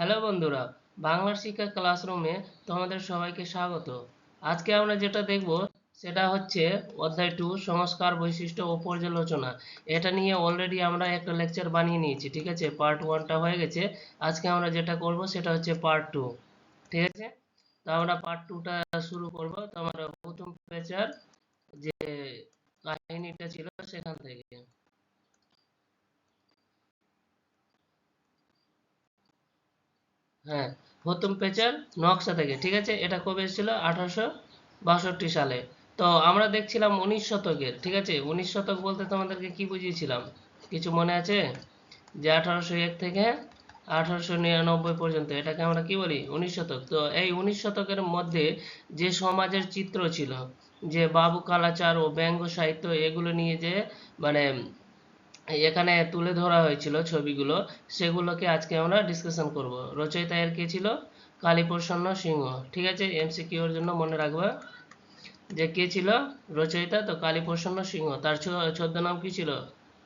Hello বন্ধুরা, বাংলার শিক্ষা ক্লাসরুমে তোমাদের সবাইকে স্বাগত। আজকে আমরা যেটা দেখব সেটা হচ্ছে অধ্যায় 2 সংস্কার বৈশিষ্ট্য ও পর্যালোচনা। এটা নিয়ে অলরেডি আমরা একটা লেকচার বানিয়ে নিয়েছি, ঠিক আছে? পার্ট 1টা হয়ে গেছে। আজকে আমরা যেটা করব সেটা হচ্ছে পার্ট 2, ঠিক আছে? তো আমরা পার্ট 2টা শুরু করব। তো আমরা প্রথম পেচার যে কাহিনীটা ছিল সেখান থেকে। হ্যাঁ, প্রথম পেচার নকশা থেকে, ঠিক আছে? এটা কবে এসেছিল? 1862 সালে। তো আমরা দেখছিলাম 19 শতকের, ঠিক আছে? 19 শতক বলতে তোমাদেরকে কি বুঝিয়েছিলাম? কিছু মনে আছে? যে 1801 থেকে 1899 পর্যন্ত এটাকে আমরা কি বলি? 19 শতক। তো এই 19 শতকের মধ্যে যে সমাজের চিত্র ছিল, যে বাবু কালাচার ও ব্যঙ্গ সাহিত্য, এগুলো নিয়ে যে মানে এখানে তুলে ধরা হয়েছিল ছবিগুলো, সেগুলোকে আজকে আমরা ডিসকাশন করব। রচয়িতা এর কে ছিল? কালীপ্রসন্ন সিংহ, ঠিক আছে? এমসিকিউ এর জন্য মনে রাখবা যে কে ছিল রচয়িতা। তো কালীপ্রসন্ন সিংহ। তার ছদ্মনাম কি ছিল?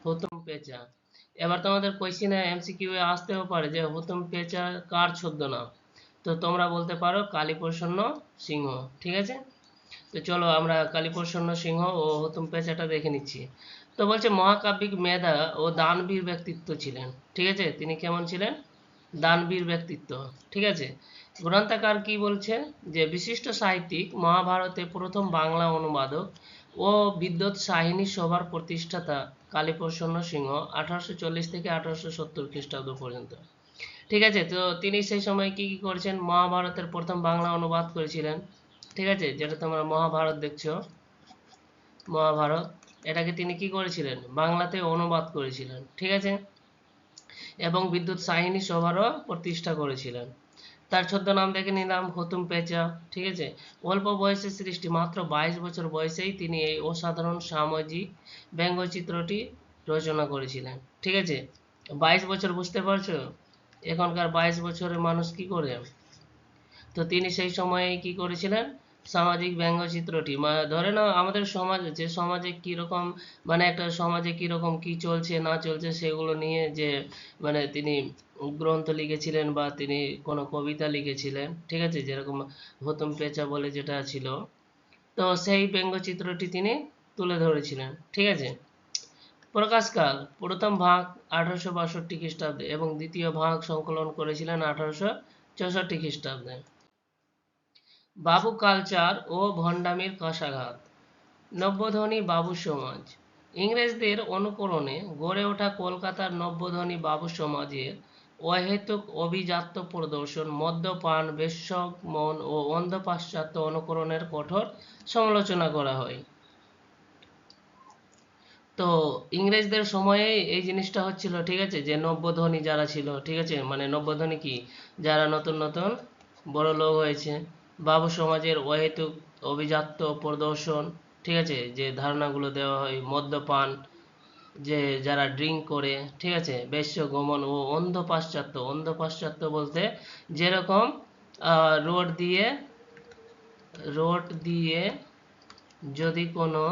হুতুম পেঁচা। এবার তোমাদের কোয়েশ্চেনে এমসিকিউ এ আসতেও পারে যে হুতুম পেঁচা কার ছদ্মনাম। তো তোমরা বলতে পারো কালীপ্রসন্ন সিংহ, ঠিক আছে? তো চলো আমরা কালীপ্রসন্ন সিংহ ও হুতুম পেঁচাটা দেখে নিচ্ছি। তো বলছে মহাকাব্যিক মেধা ও দানবীর ব্যক্তিত্ব ছিলেন, ঠিক আছে? তিনি কেমন ছিলেন? দানবীর ব্যক্তিত্ব, ঠিক আছে? গ্রন্থাকার কি বলছে? যে বিশিষ্ট সাহিত্যিক, মহাভারতে প্রথম বাংলা অনুবাদক ও বিদ্বৎ সাহিনী সভার প্রতিষ্ঠাতা কালীপ্রসন্ন সিংহ 1840 থেকে 1870 খ্রিস্টাব্দ পর্যন্ত, ঠিক আছে? তো তিনি সেই সময় কি কি করেছেন? মহাভারতের প্রথম বাংলা অনুবাদ করেছিলেন, ঠিক আছে? যেটা তোমরা মহাভারত দেখছো, মহাভারত, এটাকে তিনি কি করেছিলেন? বাংলাতে অনুবাদ করেছিলেন, ঠিক আছে? এবং বিদ্যুৎ সাহিনী সভারও প্রতিষ্ঠা করেছিলেন। তার ছদ্মনাম দেখে নিলাম, হুতুম পেঁচা, ঠিক আছে? অল্প বয়সে সৃষ্টি, মাত্র 22 বছর বয়সেই তিনি এই অসাধারণ সামাজিক ব্যঙ্গচিত্রটি রচনা করেছিলেন, ঠিক আছে? 22 বছর, বুঝতে পারছো? এখনকার 22 বছরের মানুষ কি করে? তো তিনি সেই সময়ে কি করেছিলেন? সামাজিক ব্যঙ্গচিত্রটি, ধরে নাও আমাদের সমাজ, যে সমাজে কিরকম, মানে একটা সমাজে কিরকম কি চলছে না চলছে সেগুলো নিয়ে যে তিনি গ্রন্থ লিখেছিলেন বা তিনি কোনো কবিতা লিখেছিলেন, ঠিক আছে? যেরকম হুতুম পেঁচা বলে যেটা ছিল, তো সেই ব্যঙ্গচিত্রটি তিনি তুলে ধরেছিলেন, ঠিক আছে? প্রকাশকাল প্রথম ভাগ 1862 খ্রিস্টাব্দে এবং দ্বিতীয় ভাগ সংকলন করেছিলেন 1864 খ্রিস্টাব্দে। বাবু কালচার ও ভণ্ডামির কষাঘাত। নব্যধনী বাবু সমাজ। ইংরেজদের অনুকরণে গড়ে ওঠা কলকাতার নব্যধনী বাবু সমাজের অহেতুক অভিজাত্য প্রদর্শন, মদ্যপান, বেশ্যমন ও অন্ধ পাশ্চাত্য অনুকরণের কঠোর সমালোচনা করা হয়। তো ইংরেজদের সময়ে এই জিনিসটা হচ্ছিল, ঠিক আছে? যে নব্যধনী যারা ছিল, ঠিক আছে? নব্যধনী কি, যারা নতুন নতুন বড় লোক হয়েছে, বাবু সমাজের অহেতুক অভিজাত্য প্রদর্শন, ঠিক আছে? যে ধারণাগুলো দেওয়া হয়, মদ্যপান, যে যারা ড্রিঙ্ক করে, ঠিক আছে? বেশ্য গমন ও অন্ধ পাশ্চাত্য। অন্ধ পাশ্চাত্য বলতে যেরকম রোড দিয়ে যদি কোনো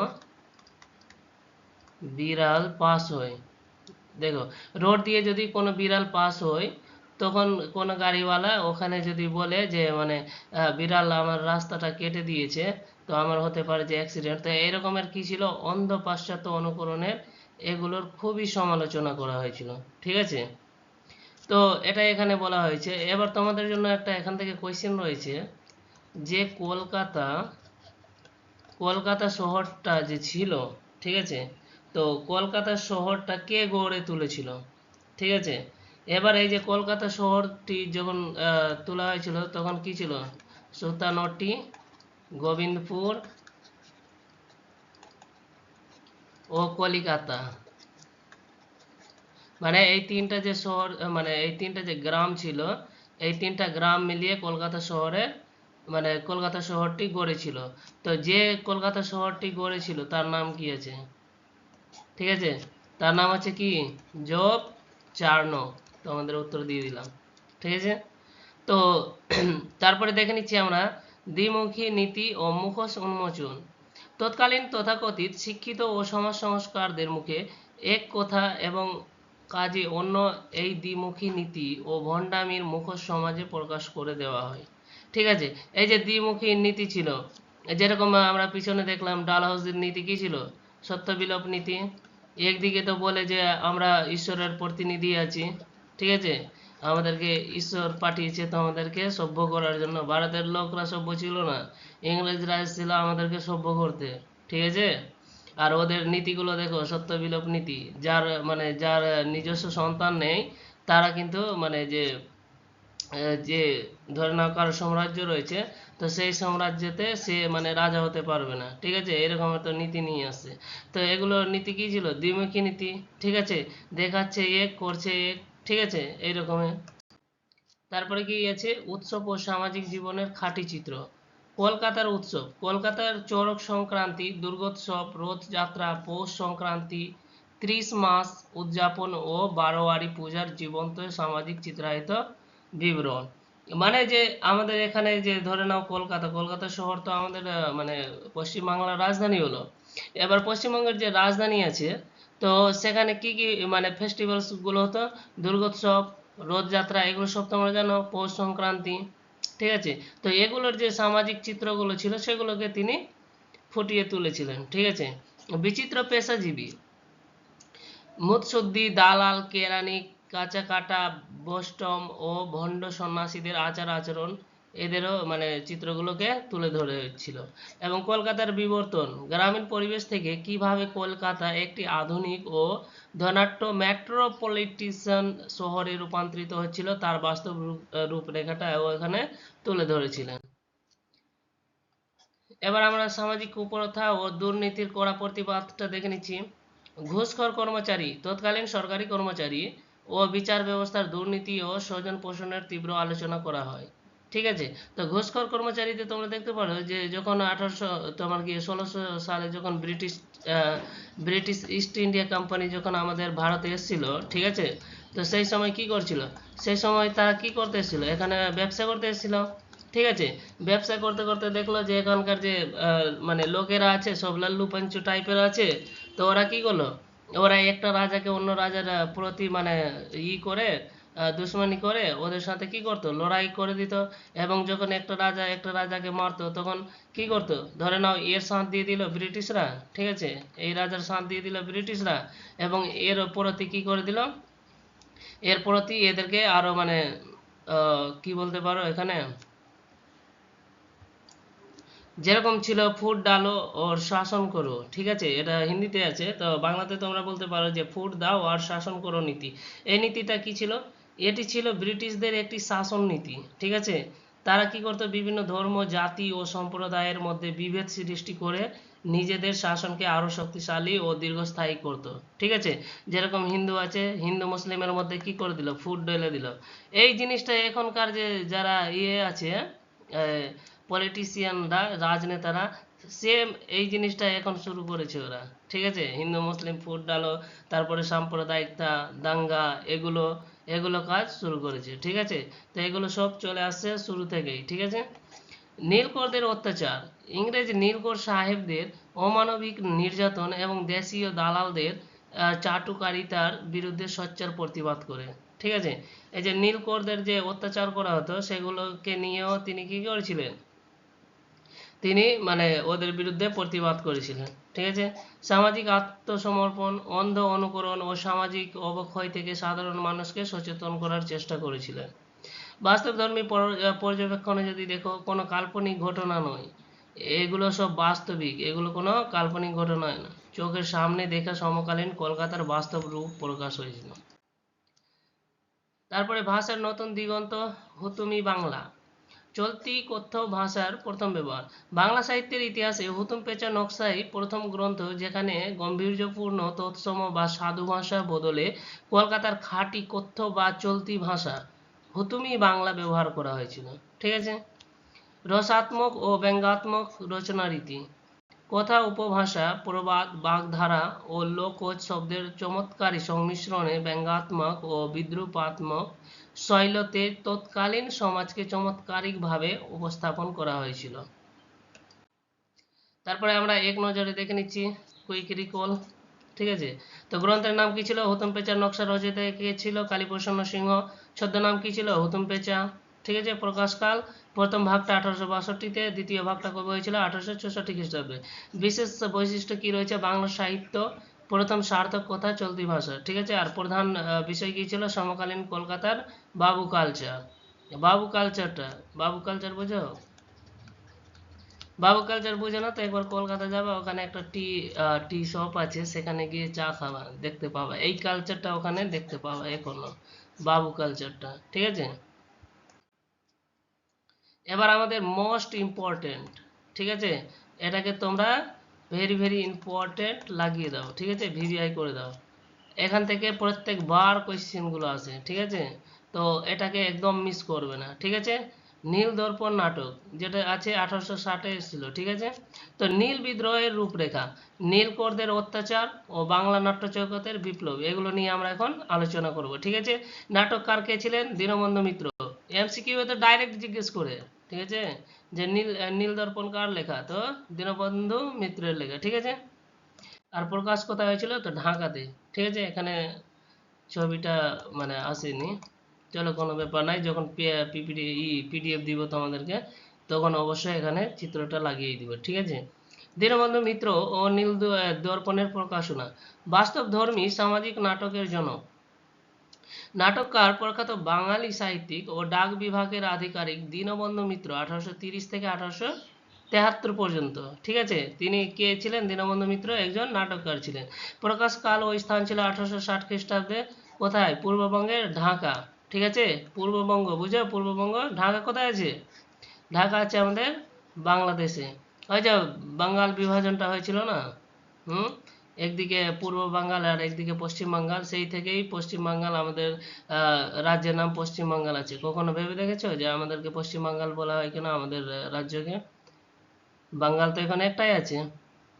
বিড়াল পাস হয়, দেখো, রোড দিয়ে যদি কোনো বিড়াল পাস হয়, তখন কোনো গাড়িওয়ালা ওখানে যদি বলে যে বিড়াল আমার রাস্তাটা কেটে দিয়েছে, তো আমার হতে পারে যে অ্যাক্সিডেন্ট। তো এরকমের কি ছিল? অন্ধ পাশ্চাত্য অনুকরণের এগুলোর খুবই সমালোচনা করা হয়েছিল, ঠিক আছে? তো এটা এখানে বলা হয়েছে। এবার তোমাদের জন্য একটা এখান থেকে কোয়েশ্চেন রয়েছে, যে কলকাতা কলকাতা শহরটা যে ছিল, ঠিক আছে? তো কলকাতা শহরটা কে গড়ে তুলেছিল, ঠিক আছে? এবার এই যে কলকাতা শহরটি যখন তোলা হয়েছিল তখন কি ছিল? সুলতানটি, গোবিন্দপুর ও কলিকাতা, এই তিনটা যে শহর, এই তিনটা যে গ্রাম ছিল, এই তিনটা গ্রাম মিলিয়ে কলকাতা শহরে কলকাতা শহরটি গড়েছিল। তো যে কলকাতা শহরটি গড়েছিল তার নাম কি আছে? ঠিক আছে, তার নাম হচ্ছে কি? Job Charnock. তো আমাদের উত্তর দিয়ে দিলাম, ঠিক আছে? তো তারপরে দেখে নিচ্ছি আমরা দ্বিমুখী নীতি ও মুখোশ উন্মোচন। তৎকালীন তথাকথিত শিক্ষিত ও সমাজ সংস্কারকদের মুখে এক কথা এবং কাজে অন্য এই দ্বিমুখী নীতি ও ভণ্ডামির মুখোশ সমাজে প্রকাশ করে দেওয়া হয়। ঠিক আছে, এই যে দ্বিমুখী নীতি ছিল, যেরকম আমরা পিছনে দেখলাম ডালহাউসির নীতি কি ছিল, সত্য বিলোপ নীতি। একদিকে তো বলে যে আমরা ঈশ্বরের প্রতিনিধি আছি, ঠিক আছে, আমাদেরকে ঈশ্বর পাঠিয়েছে তো আমাদেরকে সভ্য করার জন্য। ভারতের লোকরা সভ্য ছিল না, ইংরেজরা এসেছিল আমাদেরকে সভ্য করতে, ঠিক আছে। আর ওদের নীতিগুলো দেখো, সত্য বিলোপ নীতি, যার নিজস্ব সন্তান নেই তারা কিন্তু যে ধরে নাও কারো সাম্রাজ্য রয়েছে, তো সেই সাম্রাজ্যতে সে রাজা হতে পারবে না, ঠিক আছে, এরকম একটা নীতি নিয়ে আসছে। তো এগুলোর নীতি কি ছিল, দ্বিমুখী নীতি, ঠিক আছে, দেখাচ্ছে এক করছে এক, ঠিক আছে, এইরকমের। তারপরে কি আছে, উৎসব ও সামাজিক জীবনের খাঁটি চিত্র। কলকাতার উৎসব, কলকাতার চড়ক সংক্রান্তি, দুর্গোৎসব, রথযাত্রা, পৌষ সংক্রান্তি, 30 মাস উদযাপন ও বারোয়ারি পূজার জীবন্ত সামাজিক চিত্রায়িত বিবরণ। যে আমাদের এখানে যে ধরে নাও কলকাতা, কলকাতা শহর তো আমাদের পশ্চিমবাংলার রাজধানী হলো। এবার পশ্চিমবঙ্গের যে রাজধানী আছে, তো সেখানে কি কি ফেস্টিভ্যালস গুলো হতো, দুর্গোৎসব, রথযাত্রা, এগুলো সব তোমরা জানো, পৌষ সংক্রান্তি, ঠিক আছে। তো এগুলোর যে সামাজিক চিত্রগুলো ছিল সেগুলোকে তিনি ফুটিয়ে তুলেছিলেন, ঠিক আছে। বিচিত্র পেশাজীবী, মুৎসুদ্দি, দালাল, কেরানি, কাঁচা কাটা, বৈষ্ণব ও ভণ্ড সন্ন্যাসীদের আচার আচরণ, এদেরও চিত্রগুলোকে তুলে ধরেছিল। এবং কলকাতার বিবর্তন, গ্রামীণ পরিবেশ থেকে কিভাবে কলকাতা একটি আধুনিক ও ধনাঢ্য মেট্রোপলিটন শহরে রূপান্তরিত হচ্ছিল তার বাস্তব রূপরেখাটা এখানে তুলে ধরেছিলেন। এবার আমরা সামাজিক কুপ্রথা ও দুর্নীতির কড়া প্রতিবাদটা দেখে নিচ্ছি। ঘুষখোর কর্মচারী, তৎকালীন সরকারি কর্মচারী ও বিচার ব্যবস্থার দুর্নীতি ও স্বজন পোষণের তীব্র আলোচনা করা হয়, ঠিক আছে। তো ঘুষখোর কর্মচারীতে তোমরা দেখতে পারো যে যখন 1600 সালে যখন ব্রিটিশ ইস্ট ইন্ডিয়া কোম্পানি যখন আমাদের ভারতে এসেছিল, ঠিক আছে, তো সেই সময় কি করছিল, সেই সময় তারা কি করতে এসেছিল, এখানে ব্যবসা করতে এসেছিল, ঠিক আছে। ব্যবসা করতে করতে দেখলো যে এখানকার যে লোকেরা আছে সব লাল্লু পাঞ্চু টাইপের আছে, তো ওরা কি করলো, ওরা একটা রাজাকে অন্য রাজার প্রতি করে দুশ্মনী করে ওদের সাথে কি করতো, লড়াই করে দিত। এবং যখন একটা রাজা একটা রাজাকে মারতো তখন কি করতো, ধরে নাও এর সাথ দিয়ে দিল ব্রিটিশরা, ঠিক আছে, এই রাজার সাথ দিয়ে দিল ব্রিটিশরা, এবং এর প্রতি কি করে দিল, এর প্রতি এদেরকে আরো কি বলতে পারো এখানে, যেরকম ছিল ফুট ডালো ওর শাসন করো, ঠিক আছে, এটা হিন্দিতে আছে, তো বাংলাতে তোমরা বলতে পারো যে ফুট দাও আর শাসন করো নীতি। এই নীতিটা কি ছিল, এটি ছিল ব্রিটিশদের একটি শাসন নীতি, ঠিক আছে। তারা কি করতো, বিভিন্ন ধর্ম, জাতি ও সম্প্রদায়ের মধ্যে বিভেদ সৃষ্টি করে নিজেদের শাসনকে আরো শক্তিশালী ও দীর্ঘস্থায়ী করত, ঠিক আছে। যেরকম হিন্দু আছে, হিন্দু মুসলিমের মধ্যে কি করে দিল, ফুট ঢেলে দিল। এই জিনিসটা এখনকার যে যারা আছে পলিটিশিয়ানরা, রাজনেতারা, সেম এই জিনিসটা এখন শুরু করেছে ওরা, ঠিক আছে, হিন্দু মুসলিম ফুট ডালো, তারপরে সাম্প্রদায়িকতা, দাঙ্গা, এগুলো এগুলো কাজ শুরু করেছে, ঠিক আছে। তো এগুলো সব চলে আসছে শুরু থেকেই, ঠিক আছে। নীলকরদের অত্যাচার, ইংরেজ নীলকর সাহেবদের অমানবিক নির্যাতন এবং দেশীয় দালালদের চাটুকারিতার বিরুদ্ধে সোচ্চার প্রতিবাদ করে, ঠিক আছে। এই যে নীলকরদের যে অত্যাচার করা হতো সেগুলোকে নিয়েও তিনি কি করেছিলেন, তিনি ওদের বিরুদ্ধে প্রতিবাদ করেছিলেন, ঠিক আছে। সামাজিক আত্মসমর্পণ, অন্ধ অনুকরণ ও সামাজিক অবক্ষয় থেকে সাধারণ মানুষকে সচেতন করার চেষ্টা করেছিলেন। বাস্তবধর্মী পর্যবেক্ষণে যদি দেখো, কোনো কাল্পনিক ঘটনা নয়, এগুলো সব বাস্তবিক, এগুলো কোনো কাল্পনিক ঘটনা নয় না, চোখের সামনে দেখা সমকালীন কলকাতার বাস্তব রূপ প্রকাশ হয়েছিল। তারপরে ভাষার নতুন দিগন্ত, হুতুমি বাংলা, চলতি কথ্য ভাষার প্রথম ব্যবহার। বাংলা সাহিত্যের ইতিহাসে হুতুম পেঁচা নকশাই প্রথম গ্রন্থ যেখানে গম্ভীর্যপূর্ণ তৎসম বা সাধু ভাষা বদলে কলকাতার খাঁটি কথ্য বা চলতি ভাষা হুতুমি বাংলা ব্যবহার করা হয়েছিল, ঠিক আছে। রসাত্মক ও ব্যঙ্গাত্মক রচনারীতি, কথা, উপভাষা, প্রবাদ, বাগধারা ও লোকজ শব্দের চমৎকারী সংমিশ্রণে ব্যঙ্গাত্মক ও বিদ্রূপাত্মক শৈলীতে তৎকালীন সমাজকে চমৎকারিকভাবে উপস্থাপন করা হয়েছিল। তারপরে আমরা এক নজরে দেখে নিচ্ছি কুইক রিকল। ঠিক আছে। তো গ্রন্থের নাম কি ছিল? হুতুম পেঁচার নকশা রচয়িতা কে ছিল? কালীপ্রসন্ন সিংহ। ছদ্মনাম কি ছিল? হুতুম পেঁচা। ঠিক আছে। প্রকাশকাল প্রথম ভাগটা 1862-তে, দ্বিতীয় ভাগটা কবে হয়েছিল? 1864 খ্রিস্টাব্দে। বিশেষ বৈশিষ্ট্য কি রয়েছে? বাংলা সাহিত্য প্রথম সার্থক কথা চলতি ভাষা। ঠিক আছে। আর প্রধান বিষয় কি ছিল? সমকালীন কলকাতার বাবু কালচার। বাবু কালচারটা, বাবু কালচার বোঝো? বাবু কালচার বুঝে না তো একবার কলকাতা যাবে, ওখানে একটা টি শপ আছে, সেখানে গিয়ে চা খাবা, দেখতে পাবা এই কালচারটা, ওখানে দেখতে পাবা এখনো বাবু কালচারটা। ঠিক আছে। এবার আমাদের মোস্ট ইম্পর্টেন্ট, ঠিক আছে, এটাকে তোমরা ভেরি ভেরি ইম্পর্টেন্ট লাগিয়ে দাও। ঠিক আছে, ভিভিআই করে দাও। এখান থেকে প্রত্যেকবার কোয়েশ্চেনগুলো আসে। ঠিক আছে, তো এটাকে একদম মিস করবে না। ঠিক আছে। নীল দর্পণ নাটক যেটা আছে 1860-এ এসেছিল। ঠিক আছে। তো নীল বিদ্রোহের রূপরেখা, নীলকরদের অত্যাচার ও বাংলা নাট্য জগতের বিপ্লব, এগুলো নিয়ে আমরা এখন আলোচনা করব। ঠিক আছে। নাটককার কে ছিলেন? দীনবন্ধু মিত্র। এমসিকিউ তো ডাইরেক্ট জিজ্ঞেস করে। ঠিক আছে, যে নীল দর্পণ কার লেখা? তো দীনবন্ধু মিত্রের লেখা। ঠিক আছে। আর প্রকাশ কোথায় হয়েছিল? তো ঢাকাতে। ঠিক আছে, এখানে ছবিটা মানে আসেনি, চলো কোনো ব্যাপার নাই, যখন পিডিএফ দিব তোমাদেরকে তখন অবশ্যই এখানে চিত্রটা লাগিয়ে দিব। ঠিক আছে। দীনবন্ধু মিত্র ও নীল দর্পণের প্রকাশনা, বাস্তব ধর্মী সামাজিক নাটকের জনক, নাটককার প্রখ্যাত বাঙালি সাহিত্যিক ও ডাক বিভাগের আধিকারিক দীনবন্ধু মিত্র 1830 থেকে 1873 পর্যন্ত। ঠিক আছে, তিনি কে ছিলেন? দীনবন্ধু মিত্র একজন নাটককার ছিলেন। প্রকাশ কাল ও স্থান ছিল 1860 খ্রিস্টাব্দে। কোথায়? পূর্ববঙ্গের ঢাকা। ঠিক আছে, পূর্ববঙ্গ বুঝো? পূর্ববঙ্গ, ঢাকা কোথায় আছে? ঢাকা আছে আমাদের বাংলাদেশে। ওই যে বাঙ্গাল বিভাজনটা হয়েছিল না, হুম, একদিকে পূর্ব বাঙ্গাল আর একদিকে পশ্চিম বাঙ্গাল, সেই থেকেই পশ্চিম বাঙ্গাল আমাদের রাজ্যের নাম পশ্চিম বাঙ্গাল আছে। কখনো ভেবে দেখেছো যে আমাদেরকে পশ্চিম বাঙ্গাল বলা হয় কেন আমাদের রাজ্যকে? বাঙ্গাল তো এখানে একটাই আছে,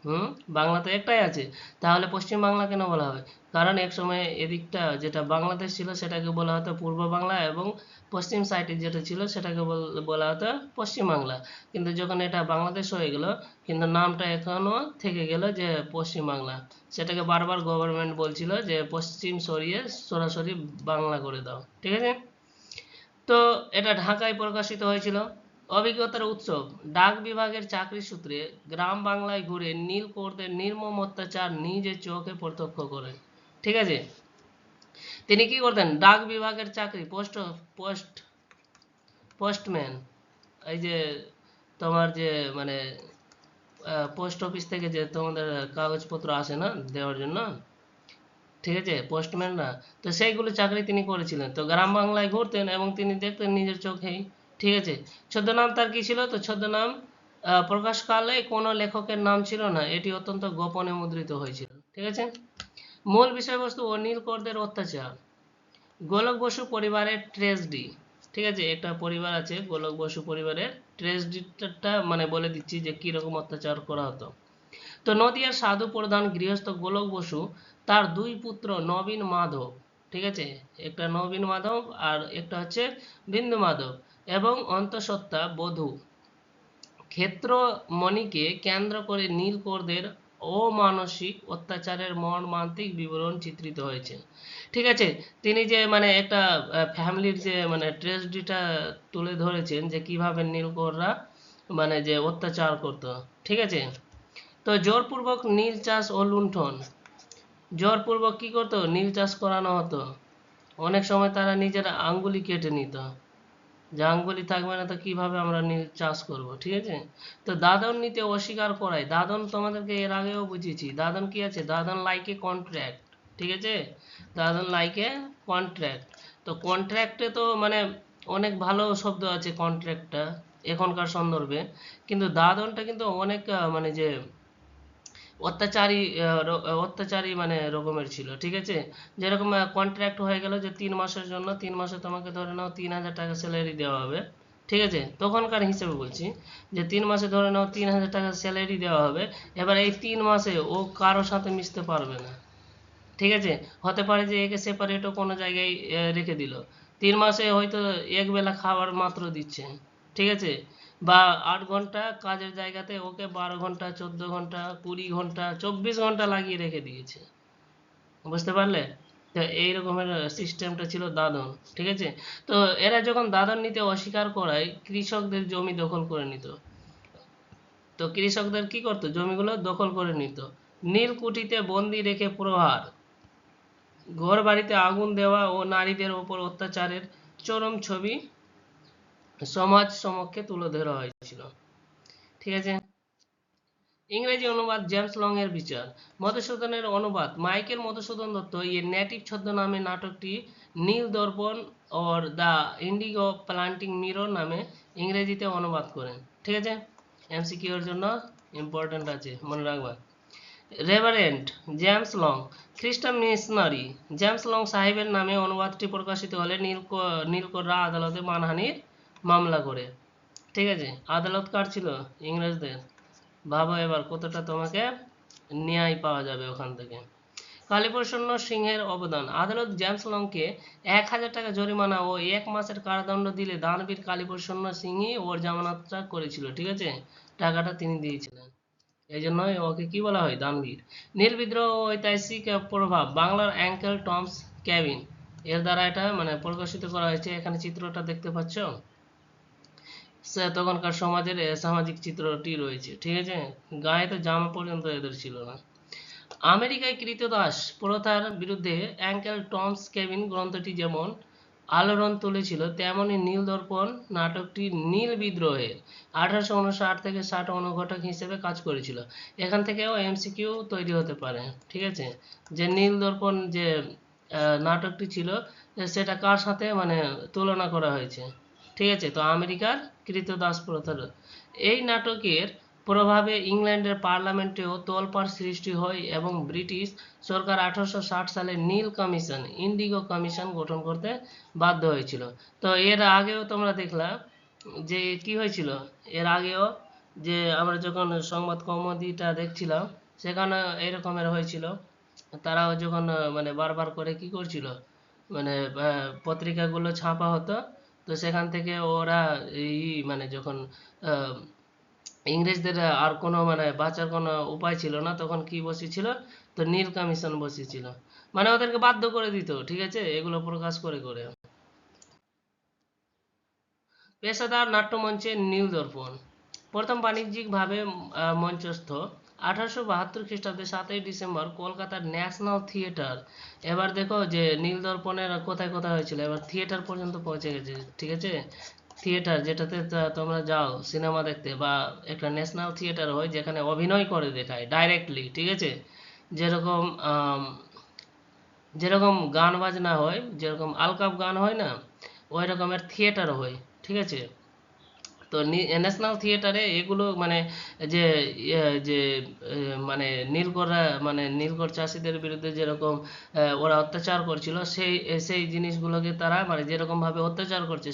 হুম, বাংলা তো একটাই আছে, তাহলে পশ্চিম বাংলা কেন বলা হয়? কারণ এক সময় এদিকটা যেটা বাংলাদেশ ছিল সেটাকে বলা হতো পূর্ব বাংলা, এবং পশ্চিম সাইডে যেটা ছিল সেটাকে বলা হতো পশ্চিম বাংলা। কিন্তু যখন এটা বাংলাদেশ হয়ে গেল, কিন্তু নামটা এখনো থেকে গেল যে পশ্চিম বাংলা। সেটাকে বারবার গভর্নমেন্ট বলছিল যে পশ্চিম সরিয়ে সরাসরি বাংলা করে দাও। ঠিক আছে। তো এটা ঢাকায় প্রকাশিত হয়েছিল। অভিজ্ঞতার উৎসব, ডাক বিভাগের চাকরি সূত্রে গ্রাম বাংলায় ঘুরে নীলকরদের নির্মম অত্যাচার নিজের চোখে প্রত্যক্ষ করেন। ঠিক আছে, তিনি কি করতেন? ডাক বিভাগের চাকরি, পোস্ট পোস্টম্যান, এই যে তোমার যে মানে পোস্ট অফিস থেকে যে তোমাদের কাগজপত্র আসে না দেওয়ার জন্য, ঠিক আছে, পোস্টম্যান না, তো সেইগুলো চাকরি তিনি করেছিলেন। তো গ্রাম বাংলায় ঘুরতেন এবং তিনি দেখতেন নিজের চোখেই। ঠিক আছে। ছদ্মনাম তার কি ছিল? তো ছদ্মনাম প্রকাশকালে কোনো লেখকের নাম ছিল না, এটি অত্যন্ত গোপনে মুদ্রিত হয়েছিল। ঠিক আছে। মূল বিষয়বস্তু অনিল করদের অত্যাচার, গোলক বসু পরিবারের ট্রেজডি। ঠিক আছে, একটা পরিবার আছে গোলক বসু পরিবারের, ট্রেজডিটা মানে বলে দিচ্ছি যে কি রকম অত্যাচার করা হতো। তো নদিয়ার সাধু প্রধান গৃহস্থ গোলক বসু, তার দুই পুত্র নবীন মাধব, ঠিক আছে, একটা নবীন মাধব আর একটা হচ্ছে বিন্দু মাধব, এবং অন্তঃসত্ত্বা বধূ ক্ষেত্রমণিকে কেন্দ্র করে নীলকরদের অমানসিক অত্যাচারের মর্মান্তিক বিবরণ চিত্রিত হয়েছে। ঠিক আছে, তিনি যে মানে একটা ফ্যামিলির যে মানে ট্র্যাজেডিটা তুলে ধরেছেন যে কিভাবে নীলকররা মানে যে অত্যাচার করতো। ঠিক আছে। তো জোরপূর্বক নীল চাষ ও লুণ্ঠন, জোরপূর্বক কি করতো? নীল চাষ করানো হতো। অনেক সময় তারা নিজের আঙ্গুলি কেটে নিত, যে আঙ্গুলি থাকবে না তো কিভাবে আমরা নীল চাষ করব। ঠিক আছে। তো দাদন নিতে অস্বীকার করায়, দাদন তোমাদেরকে এর আগেও বুঝিয়েছি, দাদন কি আছে? দাদন লাইকে কন্ট্রাক্ট। ঠিক আছে, দাদন লাইকে কন্ট্রাক্ট। তো কন্ট্রাক্টে তো মানে অনেক ভালো শব্দ আছে কন্ট্রাক্টটা এখনকার সন্দর্ভে, কিন্তু দাদনটা কিন্তু অনেক মানে যে অত্যাচারী মানে রকমের ছিল। ঠিক আছে, যেরকম কন্ট্রাক্ট হয়ে গেল যে 3 মাসের জন্য, 3 মাসে তোমাকে ধরে নাও 3000 টাকা স্যালারি দেওয়া হবে। ঠিক আছে, তখনকার হিসেবে বলছি যে 3 মাসে ধরে নাও 3000 টাকা স্যালারি দেওয়া হবে। এবার এই 3 মাসে ও কারোর সাথে মিশতে পারবে না। ঠিক আছে, হতে পারে যে একে সেপারেটও কোনো জায়গায় রেখে দিল, 3 মাসে হয়তো এক বেলা খাবার মাত্র দিচ্ছে। ঠিক আছে, বা 8 ঘন্টা কাজের জায়গাতে ওকে 12 ঘন্টা, 14 ঘন্টা, 20 ঘন্টা, 24 ঘন্টা লাগিয়ে রেখে দিয়েছে। বুঝতে পারলে? তো এই রকমের সিস্টেমটা ছিল দাদন, ঠিক আছে। তো এরা যখন দাদন নিতে অস্বীকার করায় কৃষকদের জমি দখল করে নিত। তো কৃষকদের কি করতো, জমিগুলো দখল করে নিত। নীলকুঠিতে বন্দি রেখে প্রহার, ঘর বাড়িতে আগুন দেওয়া ও নারীদের ওপর অত্যাচারের চরম ছবি সমাজ সমক্ষে তুলে ধরা হয়েছিল, ঠিক আছে। ইংরেজি অনুবাদ জেমস লং এর বিচার, মধুসূদনের অনুবাদ মাইকেল মধুসূদন দত্ত এর নেটিভ ছদ্মনামে নাটকটি নীল দর্পণ और দ্য ইন্ডিগো প্লান্টিং মিরর নামে ইংরেজিতে অনুবাদ করেন, ঠিক আছে। এমসিকিউ এর জন্য ইম্পর্টেন্ট আছে, মনে রাখবা। রেভারেন্ড জেমস লং, খ্রিস্টান মিশনারি জেমস লং সাহেবের নামে অনুবাদটি প্রকাশিত হলে নীলকররা আদালতে মানহানির মামলা করে, ঠিক আছে। আদালত কার ছিল? ইংরেজদের। ভাবো এবার কতটা তোমাকে ন্যায় পাওয়া যাবে ওখান থেকে। কালীপ্রসন্ন সিংহের অবদান, আদালত জেমস লংকে 1000 টাকা জরিমানা ও 1 মাসের কারাদণ্ড দিলে দানবীর কালীপ্রসন্ন সিংই ওর জামানতটা করেছিল, ঠিক আছে। টাকাটা তিনি দিয়েছিলেন, এই জন্যই ওকে কি বলা হয়, দানবীর। নীল বিদ্রোহ ও ঐতিহাসিক প্রভাব, বাংলার অ্যাঙ্কেল টমস ক্যাবিন এর দ্বারা এটা মানে প্রকাশিত করা হয়েছে। এখানে চিত্রটা দেখতে পাচ্ছ, তখনকার সমাজের সামাজিক চিত্রটি রয়েছে, ঠিক আছে। গায়ে তো জামা পর্যন্ত এদের ছিল না। আমেরিকায় কৃতদাস প্রথার বিরুদ্ধে অ্যাঙ্কেল টমস কেবিন গ্রন্থটি যেমন আলোড়ন তুলেছিল, তেমনি নীল দর্পণ নাটকটি নীল বিদ্রোহের 1859 থেকে 60 অনুঘটক হিসেবে কাজ করেছিল। এখান থেকেও এমসিকিউ তৈরি হতে পারে, ঠিক আছে। যে নীল দর্পণ যে নাটকটি ছিল সেটা কার সাথে মানে তুলনা করা হয়েছে, ঠিক আছে। তো আমেরিকার কৃতদাস প্রথার এই নাটকের প্রভাবে ইংল্যান্ডের পার্লামেন্টেও তোলপাড় সৃষ্টি হয় এবং ব্রিটিশ সরকার 1860 সালে নীল কমিশন ইন্ডিগো কমিশন গঠন করতে বাধ্য হয়েছিল। তো এর আগেও তোমরা দেখলা যে কি হয়েছিল, এর আগেও যে আমরা যখন সংবাদ কৌমুদিটা দেখছিলাম সেখানে এরকমের হয়েছিল। তারাও যখন মানে বারবার করে কি করছিল, মানে পত্রিকাগুলো ছাপা হতো, তো সেখান থেকে ওরা এই মানে যখন ইংরেজদের আর কোনো মানে বাঁচার কোনো উপায় ছিল না, তখন কি বসেছিল, তো নীল কমিশন বসেছিল, মানে ওদেরকে বাধ্য করে দিত, ঠিক আছে, এগুলো প্রকাশ করে করে। পেশাদার নাট্যমঞ্চে নীল দর্পণ প্রথম বাণিজ্যিকভাবে মঞ্চস্থ 1872 খ্রিস্টাব্দে 7ই ডিসেম্বর কলকাতার ন্যাশনাল থিয়েটার। এবার দেখো যে নীল দর্পণের কোথায় কোথায় হয়েছিল, এবার থিয়েটার পর্যন্ত পৌঁছে গেছে, ঠিক আছে। থিয়েটার যেটাতে তোমরা যাও সিনেমা দেখতে, বা একটা ন্যাশনাল থিয়েটার হয় যেখানে অভিনয় করে দেখায় ডাইরেক্টলি, ঠিক আছে। যেরকম যেরকম গান বাজনা হয়, যেরকম আলকাপ গান হয় না, ওই রকমের থিয়েটার হয়, ঠিক আছে। তো ন্যাশনাল থিয়েটারে এগুলো মানে যে যে মানে নীলকররা মানে নীলকর চাষিদের বিরুদ্ধে যেরকম ওরা অত্যাচার করছিল, সেই সেই জিনিসগুলোকে তারা মানে যেরকম ভাবে অত্যাচার করছে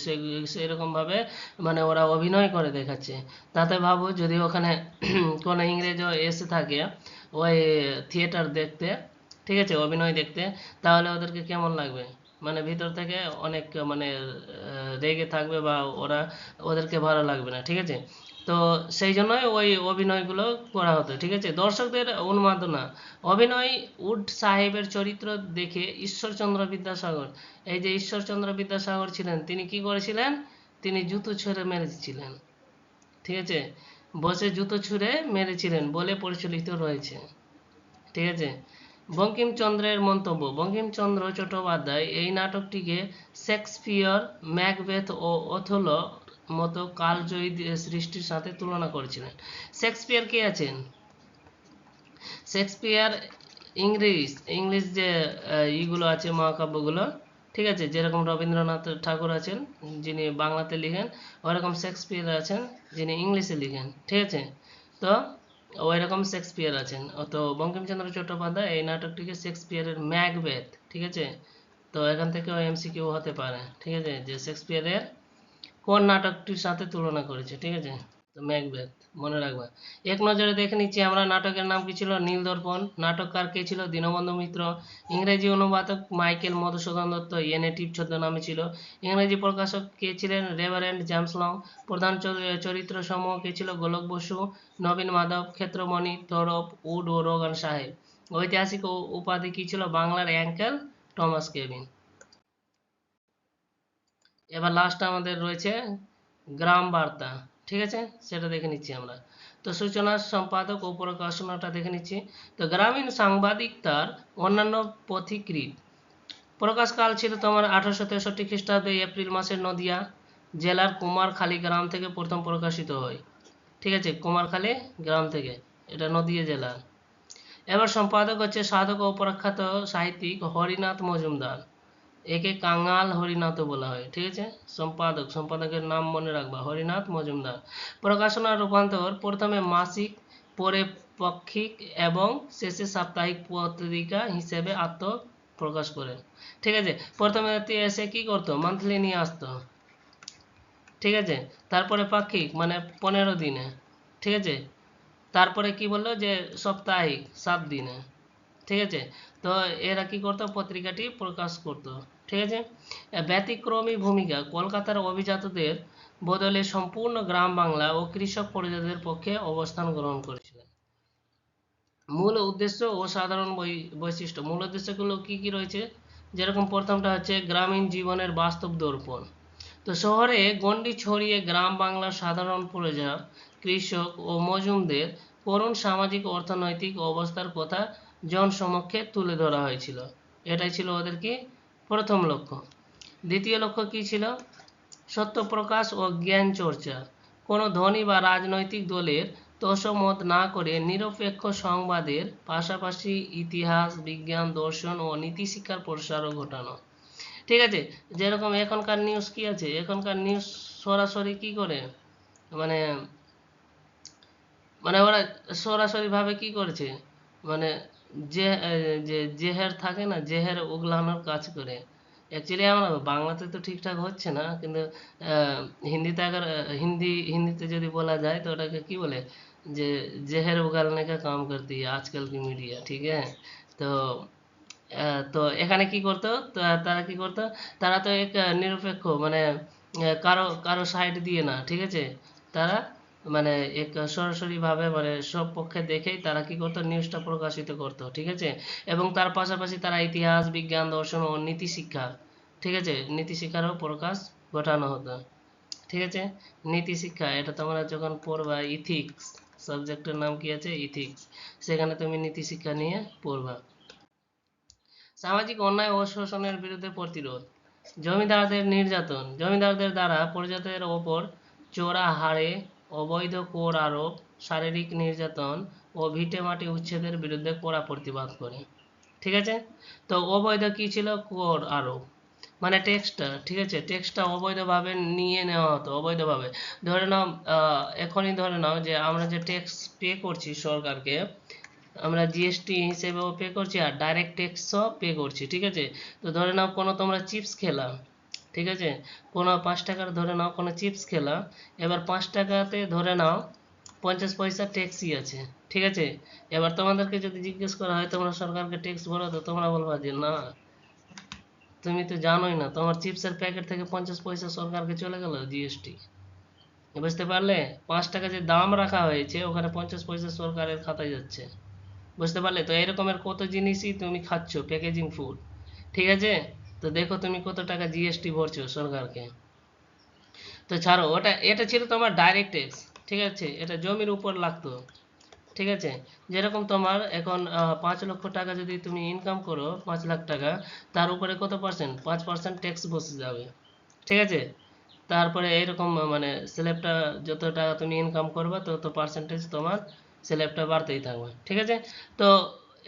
সেরকম ভাবে মানে ওরা অভিনয় করে দেখাচ্ছে। তাতে ভাবো যদি ওখানে কোনো ইংরেজও এসে থাকে ওই থিয়েটার দেখতে, ঠিক আছে, অভিনয় দেখতে, তাহলে ওদেরকে কেমন লাগবে, মানে ভিতর থেকে অনেক মানে রেগে থাকবে, বা ওদেরকে ভালো লাগবে না, ঠিক আছে। তো সেই জন্যই ওই অভিনয়গুলো করা হতো, ঠিক আছে। দর্শকদের উন্মাদনা, অভিনয় উড সাহেবের চরিত্র দেখে ঈশ্বরচন্দ্র বিদ্যাসাগর, এই যে ঈশ্বরচন্দ্র বিদ্যাসাগর ছিলেন, তিনি কি করেছিলেন, তিনি জুতো ছুঁড়ে মেরেছিলেন, ঠিক আছে, বসে জুতো ছুঁড়ে মেরেছিলেন বলে পরিচালিত রয়েছে, ঠিক আছে। বঙ্কিমচন্দ্রের মন্তব্য, বঙ্কিমচন্দ্র চট্টোপাধ্যায় এই নাটকটিকে শেক্সপিয়র, ম্যাকবেথ ও ওথেলো মতো কালজয়ী সৃষ্টির সাথে তুলনা করেছিলেন। শেক্সপিয়র কে আছেন? শেক্সপিয়র ইংলিশ ইংলিশ যে ইগুলো আছে মহাকাব্যগুলো, ঠিক আছে, যেরকম রবীন্দ্রনাথ ঠাকুর আছেন যিনি বাংলাতে লিখেন, ওরকম শেক্সপিয়র আছেন যিনি ইংলিশে লিখেন, ঠিক আছে। তো ওই রকম শেক্সপিয়র আছেন। তো বঙ্কিমচন্দ্র চট্টোপাধ্যায় এই নাটকটিকে শেক্সপিয়রের ম্যাকবেথ, ঠিক আছে। তো এখান থেকেও এমসিকিউ হতে পারে, ঠিক আছে, যে শেক্সপিয়রের কোন নাটকটির সাথে তুলনা করেছে, ঠিক আছে। তো ম্যাকবেথ মনে রাখবা। এক নজরে দেখে নিচ্ছি আমরা, নাটকের নাম কি ছিল, নীল দর্পণ। নাটককার কে ছিল? দীনবন্ধু মিত্র। ইংরেজি অনুবাদক Michael Madhusudan Dutta, a native ছদ্মনামে ছিল। ইংরেজি প্রকাশক কে ছিলেন? Reverend James long. প্রধান চরিত্র সমূহ কে ছিল? গোলক বসু, নবীন মাধব, ক্ষেত্রমণি, তরফ, উড ও রোগান সাহেব। ঐতিহাসিক উপাধি কি ছিল বাংলার অ্যাঙ্কেল টমাস কেভিন। এবার লাস্ট আমাদের রয়েছে গ্রাম বার্তা, ঠিক আছে, সেটা দেখে নিচ্ছি আমরা। তো সূচনা সম্পাদক ও প্রকাশনাটা দেখে নিচ্ছি। তো গ্রামীণ সাংবাদিকতার অন্যান্য পথিকৃৎ প্রকাশকাল ছিল তোমার 1863 খ্রিস্টাব্দে এপ্রিল মাসের নদিয়া জেলার কুমারখালী গ্রাম থেকে প্রথম প্রকাশিত হয়, ঠিক আছে, কুমারখালী গ্রাম থেকে, এটা নদিয়া জেলা। এবার সম্পাদক হচ্ছে সাধক ও প্রখ্যাত সাহিত্যিক হরিনাথ মজুমদার, একে কাঙাল হরিনাথও বলা হয়, ঠিক আছে। সম্পাদকের নাম মনে রাখবা, হরিনাথ মজুমদার। প্রকাশনার রূপান্তর প্রথমে মাসিক, পরে পাক্ষিক এবং শেষে সাপ্তাহিক পত্রিকা হিসেবে আত্মপ্রকাশ করে, ঠিক আছে। প্রথমে এসে কি করতো, মান্থলি নিয়ে আসতো, ঠিক আছে। তারপরে পাক্ষিক মানে 15 দিনে, ঠিক আছে। তারপরে কি বললো যে সাপ্তাহিক 7 দিনে, ঠিক আছে। তো এরা কি করতো, পত্রিকাটি প্রকাশ করতো, ঠিক আছে। ব্যতিক্রমী ভূমিকা কলকাতার অভিজাতদের বদলে সম্পূর্ণ গ্রাম বাংলা ও কৃষক পরিজাতদের পক্ষে অবস্থান গ্রহণ করেছিলেন। মূল উদ্দেশ্য ও সাধারণ বৈশিষ্ট্য, মূল উদ্দেশ্যগুলো কি কি রয়েছে, যেরকম প্রথমটা হচ্ছে গ্রামীণ জীবনের বাস্তব দর্পণ। তো শহরে গণ্ডি ছড়িয়ে গ্রাম বাংলার সাধারণ প্রজা, কৃষক ও মজুমদের করুণ সামাজিক অর্থনৈতিক অবস্থার কথা জনসমক্ষে তুলে ধরা হয়েছিল, এটাই ছিল ওদের কি প্রথম লক্ষ্য। দ্বিতীয় লক্ষ্য কি ছিল, সত্য প্রকাশ ও জ্ঞান চর্চা। কোনো ধনী বা রাজনৈতিক দলের তোষমত না করে নিরপেক্ষ সংবাদের পাশাপাশি ইতিহাস, বিজ্ঞান, দর্শন ও নীতিশিক্ষার প্রসারও ঘটানো, ঠিক আছে। যেরকম এখনকার নিউজ কি আছে, এখনকার নিউজ সরাসরি কি করে, মানে মানে ওরা সরাসরি ভাবে কি করেছে, মানে যে জেহের থাকে না, জেহের উগলানোর কাজ করে। অ্যাকচুয়ালি আমরা বাংলাতে তো ঠিকঠাক হচ্ছে না, কিন্তু হিন্দিতে আগে হিন্দিতে যদি বলা যায় তো ওটাকে কি বলে, যে জেহের উগালনে কা কাম করতি আজকাল কি মিডিয়া, ঠিক আছে। তো তো এখানে কি করতো, তারা কি করতো, তারা তো এক নিরপেক্ষ মানে কারো কারো সাইড দিয়ে না, ঠিক আছে। তারা মানে এক সরাসরিভাবে মানে সব পক্ষে দেখেই তারা কি করতো, নিউজটা প্রকাশিত করতো, ঠিক আছে। এবং তার পাশাপাশি তারা ইতিহাস, বিজ্ঞান, দর্শন ও নীতিশিক্ষা, ঠিক আছে, নীতিশিক্ষারও প্রকাশ ঘটানো হতো, ঠিক আছে। নীতিশিক্ষা এটা তোমরা যখন পড়বা, ইথিক্স সাবজেক্টের নাম কি আছে, ইথিক্স, সেখানে তুমি নীতিশিক্ষা নিয়ে পড়বা। সামাজিক অন্যায় ও শোষণের বিরুদ্ধে প্রতিরোধ, জমিদারদের নির্যাতন, জমিদারদের দ্বারা প্রজাদের ওপর চোরা হারে অবৈধ কর আরোপ, শারীরিক নির্যাতন ও ভিটেমাটি উচ্ছেদের বিরুদ্ধে কড়া প্রতিবাদ করে, ঠিক আছে। তো অবৈধ কি ছিল, কর আরোপ মানে ট্যাক্সটা, ঠিক আছে, ট্যাক্সটা অবৈধভাবে নিয়ে নেওয়া হতো, অবৈধভাবে। ধরে নাও এখনই ধরে নাও যে আমরা যে ট্যাক্স পে করছি সরকারকে, আমরা জিএসটি হিসেবেও পে করছি আর ডাইরেক্ট ট্যাক্সও পে করছি, ঠিক আছে। তো ধরে নাও কোনো তোমরা চিপস খেলা, ঠিক আছে, কোনো 5 টাকার ধরে নাও কোনো চিপস খেলা, এবার 5 টাকাতে ধরে নাও 50 পয়সা ট্যাক্সই আছে, ঠিক আছে। এবার তোমাদেরকে যদি জিজ্ঞেস করা হয় তোমরা সরকারকে ট্যাক্স ভরো, তো তোমরা বলবা যে না, তুমি তো জানোই না, তোমার চিপসের প্যাকেট থেকে 50 পয়সা সরকারকে চলে গেল জিএসটি, বুঝতে পারলে। 5 টাকা যে দাম রাখা হয়েছে ওখানে 50 পয়সা সরকারের খাতায় যাচ্ছে, বুঝতে পারলে। তো এরকমের কত জিনিসই তুমি খাচ্ছ, প্যাকেজিং ফুড, ঠিক আছে। তো দেখো তুমি কত টাকা জিএসটি ভরছো সরকারকে। তো ছাড়ো ওটা, এটা ছিল তোমার ডাইরেক্ট ট্যাক্স, ঠিক আছে, এটা জমির উপর লাগতো, ঠিক আছে। যেরকম তোমার এখন 5 লক্ষ টাকা যদি তুমি ইনকাম করো, 5 লাখ টাকা, তার উপরে কত পার্সেন্ট, 5% ট্যাক্স বসে যাবে, ঠিক আছে। তারপরে এইরকম মানে স্ল্যাবটা যত টাকা তুমি ইনকাম করবে তত পার্সেন্টেজ তোমার স্ল্যাবটা বাড়তেই থাকবে, ঠিক আছে। তো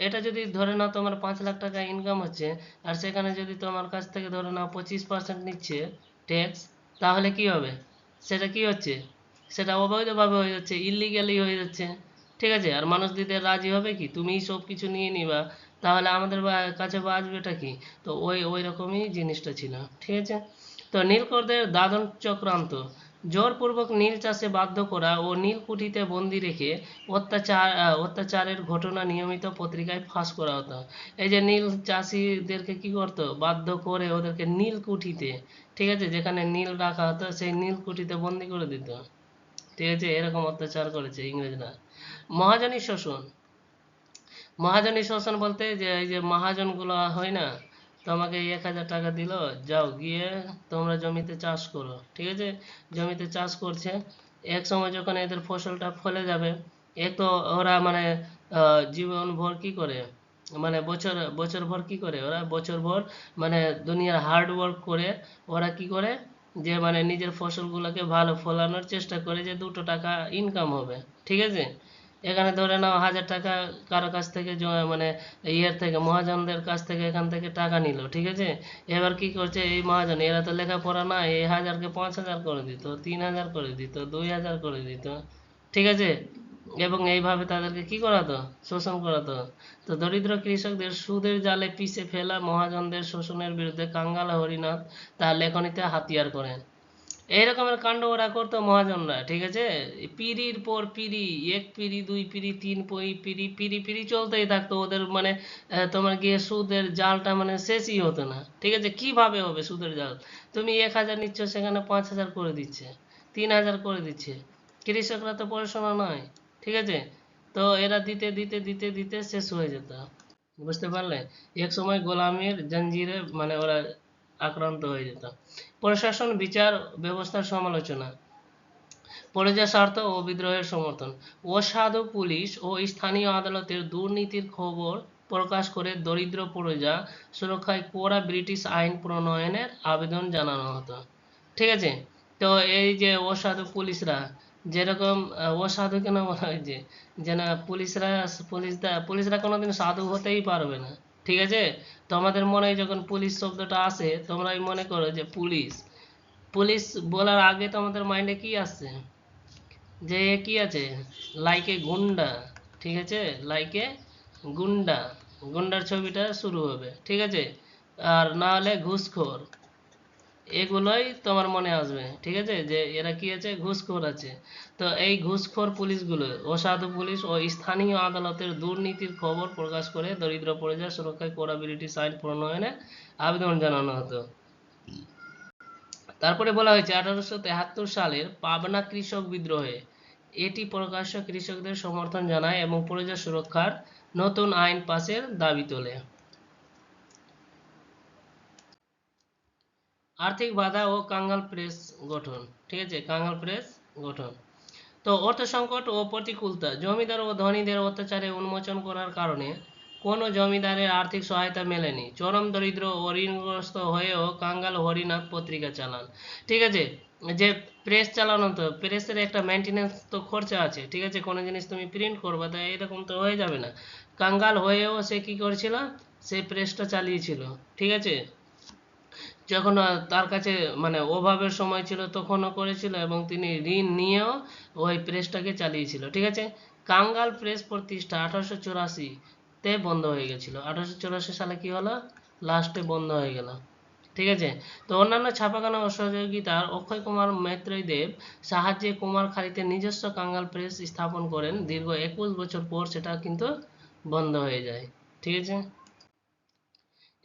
এটা যদি ধরে নাও তোমার 5 লাখ টাকা ইনকাম হচ্ছে, আর সেখানে যদি তোমার কাছ থেকে ধরে নাও 25% নিচ্ছে ট্যাক্স, তাহলে কি হবে, সেটা কি হচ্ছে, সেটা অবৈধভাবে হয়ে যাচ্ছে, ইলিগ্যালি হয়ে যাচ্ছে, ঠিক আছে। আর মানুষ দিতে রাজি হবে কি, তুমি সব কিছু নিয়ে নিবা, তাহলে আমাদের কাছে বাঁচবেটা কি। তো ওই রকমই জিনিসটা ছিল, ঠিক আছে। তো নীলকরদের দাদন চক্রান্ত, জোরপূর্বক নীল চাষে বাধ্য করা ও নীলকুঠিতে বন্দি রেখে অত্যাচারের ঘটনা নিয়মিত পত্রিকায় ফাঁস করা হতো। এই যে নীল চাষিদেরকে কি করতো, বাধ্য করে ওদেরকে নীলকুঠিতে, ঠিক আছে, যেখানে নীল রাখা হতো সেই নীলকুঠিতে বন্দি করে দিত, ঠিক আছে। এরকম অত্যাচার করেছে ইংরেজরা। মহাজনী শোষণ, মহাজনী শোষণ বলতে যে এই যে মহাজনগুলো হয় না, তোমাকে 1000 টাকা দিল, যাও গিয়ে তোমরা জমিতে চাষ করো, ঠিক আছে। জমিতে চাষ করছে, এক সময় যখন এদের ফসলটা ফলে যাবে, এক তো ওরা মানে জীবনভর কি করে, মানে বছর বছর ভর কি করে ওরা, বছর ভর মানে দুনিয়ার হার্ড ওয়ার্ক করে ওরা কি করে, যে মানে নিজের ফসলগুলোকে ভালো ফলানোর চেষ্টা করে, যে 2 টাকা ইনকাম হবে, ঠিক আছে। এখানে ধরে নাও 1000 টাকা কারো কাছ থেকে মানে ইয়ের থেকে মহাজনদের কাছ থেকে এখান থেকে টাকা নিল, ঠিক আছে। এবার কি করছে এই মহাজন, এরা তো লেখাপড়া না, এই 1000কে 5000 করে দিত, 3000 করে দিত, 2000 করে দিত, ঠিক আছে। এবং এইভাবে তাদেরকে কি করাতো, শোষণ করাতো। তো দরিদ্র কৃষকদের সুদের জালে পিষে ফেলা মহাজনদের শোষণের বিরুদ্ধে কাঙ্গাল হরিনাথ তার লেখনীতে হাতিয়ার করেন। এই রকমের কাণ্ড ওরা করতো মহাজনরা, ঠিক আছে। পিঁড়ির পর পিঁড়ি, এক পিঁড়ি, 2 পিঁড়ি, 3 পিঁড়ি, পিঁড়ি পিঁড়ি চলতেই থাকতো ওদের, মানে তোমার গিয়ে সুদের জালটা মানে শেষই হতো না, ঠিক আছে। কিভাবে হবে সুদের জাল, তুমি 1000 নিচ্ছ সেখানে 5000 করে দিচ্ছে, 3000 করে দিচ্ছে। কৃষকরা তো পড়াশোনা নয়, ঠিক আছে। তো এরা দিতে দিতে দিতে দিতে শেষ হয়ে যেত, বুঝতে পারলে। এক সময় গোলামীর জঞ্জিরে মানে ওরা আক্রান্ত হয়ে যেত। প্রশাসন বিচার ব্যবস্থার সমালোচনা, প্রজার স্বার্থ ও বিদ্রোহের সমর্থন, অসাধু পুলিশ ও স্থানীয় আদালতের দুর্নীতির খবর প্রকাশ করে দরিদ্র প্রজা সুরক্ষায় কড়া ব্রিটিশ আইন প্রণয়নের আবেদন জানানো হতো, ঠিক আছে। তো এই যে অসাধু পুলিশরা, যেরকম অসাধু কেন বলা হয়েছে, যে না পুলিশরা, পুলিশরা কোনোদিন সাধু হতেই পারবে না, ঠিক আছে। তো আমাদের মনে যখন পুলিশ শব্দটা আসে, তোমরাই মনে করো যে পুলিশ, পুলিশ বলার আগে তো আমাদের মাইন্ডে কি আসছে, যে কি আছে, লাইকে গুন্ডা, ঠিক আছে, লাইকে গুন্ডা, গুন্ডার ছবিটা শুরু হবে, ঠিক আছে। আর না হলে ঘুষখোর, এগুলোই তোমার মনে আসবে, ঠিক আছে, যে এরা কি আছে, ঘুষখোর আছে। তো এই ঘুষখোর পুলিশগুলো, অসাধু পুলিশ ও স্থানীয় আদালতের দুর্নীতির খবর প্রকাশ করে দরিদ্র প্রজা সুরক্ষায় কড়া ব্রিটিশ আইন প্রণয়নে আবেদন জানানো হতো। তারপরে বলা হয়েছে 1873 সালের পাবনা কৃষক বিদ্রোহে এটি প্রকাশ্য কৃষকদের সমর্থন জানায় এবং প্রজা সুরক্ষার নতুন আইন পাসের দাবি তোলে। আর্থিক বাধা ও কাঙ্গাল প্রেস গঠন, ঠিক আছে, কাঙ্গাল প্রেস গঠন। তো অর্থ সংকট ও প্রতিকূলতা, জমিদার ও ধনীদের অত্যাচারে উন্মোচন করার কারণে কোনো জমিদারের আর্থিক সহায়তা মেলেনি, চরম দরিদ্র ও ঋণগ্রস্ত হয়েও কাঙ্গাল হরিনাথ পত্রিকা চালান, ঠিক আছে। যে প্রেস চালানো, তো প্রেসের একটা মেনটেনেন্স তো খরচা আছে, ঠিক আছে। কোনো জিনিস তুমি প্রিন্ট করবে তো এরকম তো হয়ে যাবে না। কাঙ্গাল হয়েও সে কি করেছিল, সে প্রেসটা চালিয়েছিল, ঠিক আছে। যখন তার কাছে মানে অভাবের সময় ছিল তখনও করেছিল, এবং তিনি ঋণ নিয়েও ওই প্রেসটাকে চালিয়েছিল, ঠিক আছে। কাঙ্গাল প্রেস প্রতিষ্ঠা 1884-তে বন্ধ হয়ে গেছিল, 1884 সালে কি হলো, লাস্টে বন্ধ হয়ে গেল, ঠিক আছে। তো অন্যান্য ছাপাখানা ও সহযোগিতার অক্ষয় কুমার মৈত্রেয় দেব সাহায্যে কুমারখালীতে নিজস্ব কাঙ্গাল প্রেস স্থাপন করেন। দীর্ঘ 21 বছর পর সেটা কিন্তু বন্ধ হয়ে যায়, ঠিক আছে।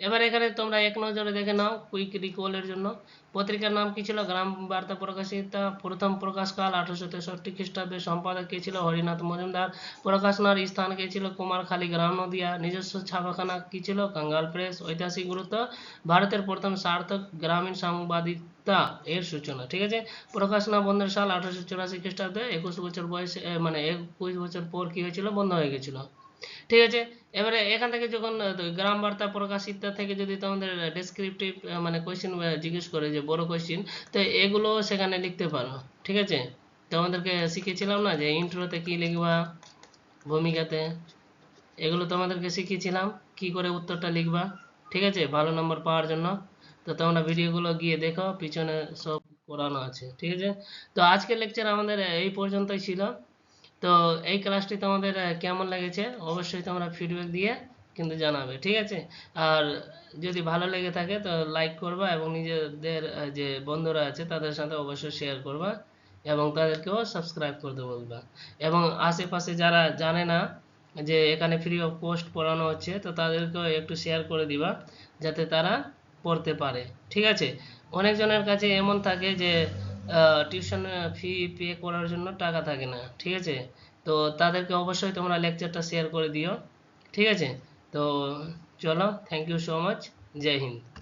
এবার এখানে তোমরা এক নজরে দেখে নাও কুইক রিকলের জন্য। পত্রিকার নাম কি ছিল, গ্রাম বার্তা প্রকাশিতা, প্রথম প্রকাশকাল 1863 খ্রিস্টাব্দে, সম্পাদক কে ছিল, হরিনাথ মজুমদার। প্রকাশনার স্থান কে ছিল, কুমারখালী, গ্রাম নদিয়া। নিজস্ব ছাপাখানা কি ছিল, কাঙ্গাল প্রেস। ঐতিহাসিক গুরুত্ব, ভারতের প্রথম সার্থক গ্রামীণ সাংবাদিকতা এর সূচনা, ঠিক আছে। প্রকাশনা বন্ধের সাল 1884 খ্রিস্টাব্দে, 21 বছর বয়সে মানে 21 বছর পর কি হয়েছিল, বন্ধ হয়ে গেছিল, ঠিক আছে। এবারে এখান থেকে যখন গ্রাম বার্তা প্রকাশিত থেকে যদি তোমাদের ডেসক্রিপটিভ মানে কোয়েশ্চেন জিজ্ঞেস করে, যে বড় কোয়েশ্চেন, তো এগুলো সেখানে লিখতে পারো, ঠিক আছে। তোমাদেরকে শিখিয়েছিলাম না যে ইন্ট্রোতে কি লিখবা, ভূমিকাতে, এগুলো তোমাদেরকে শিখিয়েছিলাম কি করে উত্তরটা লিখবা, ঠিক আছে, ভালো নম্বর পাওয়ার জন্য। তো তোমরা ভিডিওগুলো গিয়ে দেখো, পিছনে সব করানো আছে, ঠিক আছে। তো আজকের লেকচার আমাদের এই পর্যন্তই ছিল। তো এই ক্লাসটি তোমাদের কেমন লেগেছে অবশ্যই তোমরা ফিডব্যাক দিয়ে কিন্তু জানাবে, ঠিক আছে। আর যদি ভালো লেগে থাকে তো লাইক করবা, এবং নিজেদের যে বন্ধুরা আছে তাদের সাথে অবশ্যই শেয়ার করবা, এবং তাদেরকেও সাবস্ক্রাইব করতে বলবা। এবং আশেপাশে যারা জানে না যে এখানে ফ্রি অফ কস্ট পড়ানো হচ্ছে, তো তাদেরকেও একটু শেয়ার করে দিবা, যাতে তারা পড়তে পারে, ঠিক আছে। অনেকজনের কাছে এমন থাকে যে টিউশন ফি পে করার জন্য টাকা থাকে না, ঠিক আছে। তো তাদেরকে অবশ্যই তোমরা লেকচারটা শেয়ার করে দিও, ঠিক আছে। তো চলো, থ্যাংক ইউ সো মাচ, জয় হিন্দ।